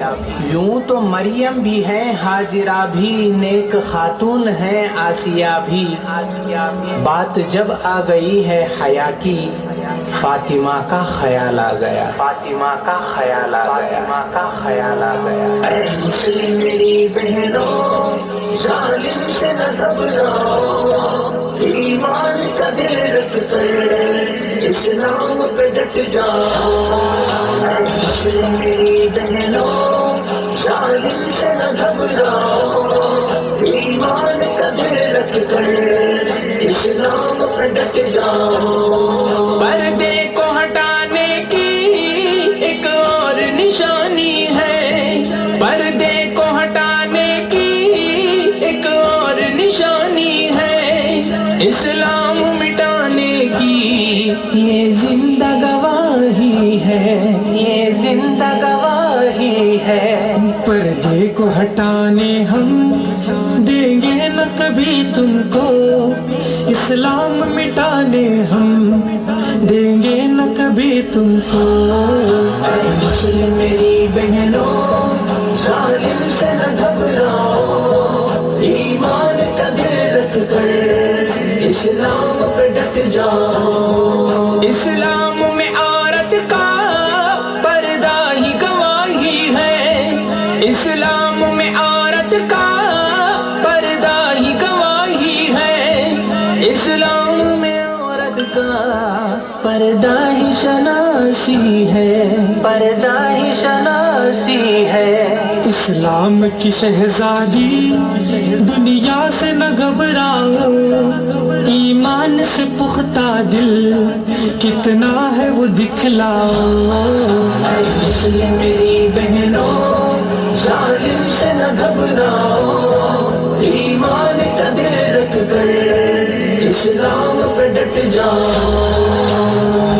यूं तो मरियम भी है, हाजिरा भी, नेक खातून है आसिया भी। बात जब आ गई है हया की, फातिमा का ख्याल आ गया, फातिमा का ख्याल आ गया, फातिमा का ख्याल आ गया। ऐ मुस्लिम मेरी बहनों, जालिम से न घबराओ, ईमान का दिल रख कर इस्लाम पे डट जाओ। ऐ मुस्लिम मेरी बहनों, जालिम से न घबराओ, ईमान का दिल रख कर इस्लाम पे डट जाओ। पर्दे को हटाने की एक और निशानी है, पर्दे को हटाने की एक और निशानी है, इस्लाम मिटाने की ये जिंदा गवाही है, ये जिंदा गवाही है। पर्दे को हटाने हम देंगे न कभी तुमको, इस्लाम मिटाने हम देंगे न कभी तुमको। ऐ मुस्लिम मेरी बहनों, जालिम से न घबराओ, ईमान का दिल रख कर इस्लाम पे डट जाओ। इस्लाम में औरत का पर्दा ही गवाही है, इस्लाम में औरत का पर्दा ही गवाही है, इस्लाम में औरत का पर्दा ही शनासी है, पर्दा ही शनासी है। इस्लाम की शहजादी दुनिया से न घबराओ, ईमान से पुख्ता दिल कितना है वो दिखलाओ। ऐ मुस्लिम मेरी बहनों, जालिम से न घबराओ, ईमान का दिल रख कर इस्लाम पे डट जाओ।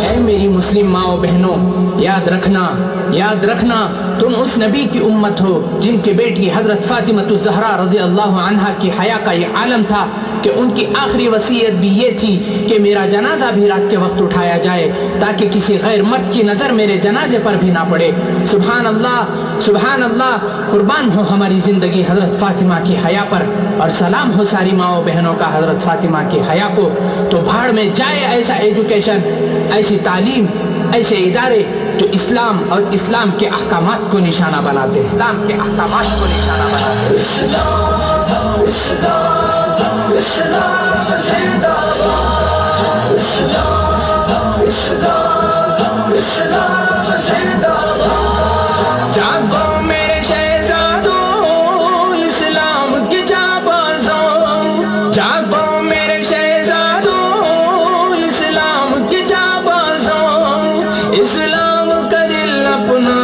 ऐ मेरी मुस्लिम माओ बहनों, याद रखना तुम उस नबी की उम्मत हो जिनके बेटी हजरत फातिमा ज़हरा रज़ी अल्लाह अन्हा की हया का ये आलम था कि उनकी आखिरी वसीयत भी ये थी कि मेरा जनाजा भी रात के वक्त उठाया जाए ताकि किसी गैर मर्द की नज़र मेरे जनाजे पर भी ना पड़े। सुभान अल्लाह, कुर्बान हो हमारी ज़िंदगी हजरत फातिमा की हया पर, और सलाम हो सारी माओ बहनों का हजरत फातिमा की हया को। तो भाड़ में जाए ऐसा एजुकेशन, ऐसी तालीम, ऐसे इदारे जो इस्लाम और इस्लाम के अहकामात को निशाना बनाते हैं, इस्लाम के अहकामात को निशाना बनाते हैं। इस्लाम इस्लाम इस्लाम जिंदाबाद, इस्लाम इस्लाम इस्लाम जिंदाबाद। जागो मेरे शहजादों, इस्लाम की जाबाजों, जागो मेरे शहजादों, इस्लाम की जाबाजों, इस्लाम का दिल अपना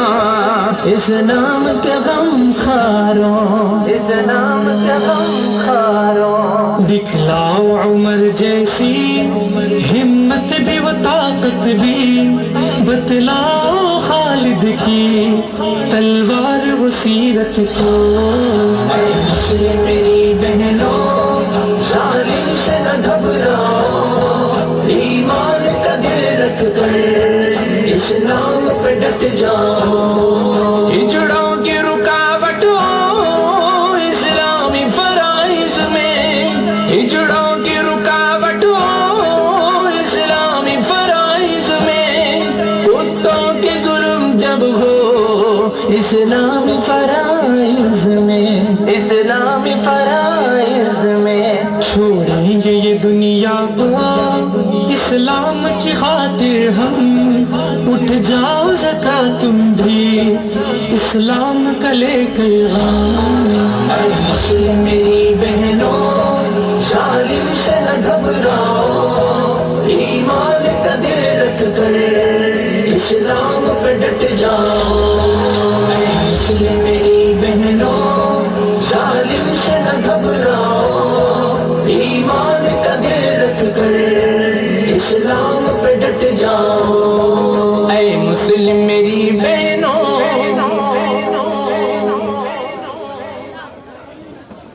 इस्लाम के गम खारों, इस्लाम के गम खारों। दिखलाओ उमर जैसी हिम्मत भी वो ताकत भी, बतलाओ खालिद की तलवार वो सीरत को। ऐ मुस्लिम मेरी बहनों, जालिम से न घबराओ, ईमान का दिल रख कर इस्लाम पे डट जाओ। हिजड़ों की रुकावट हो इस्लामी फराइज में, हिजड़ों की रुकावट हो इस्लामी फराइज में, कुत्तों के जुल्म जब हो इस्लामी फराइज में, इस्लामी फराइज में। छोड़ेंगे ये दुनिया को इस्लाम की खातिर हम, उठ जाओ ज़का तुम भी इस्लाम का लेकर गम। ऐ मुस्लिम मेरी बहनों, जालिम से न घबराओ, ईमान का दिल रख कर इस्लाम पे डट जाओ।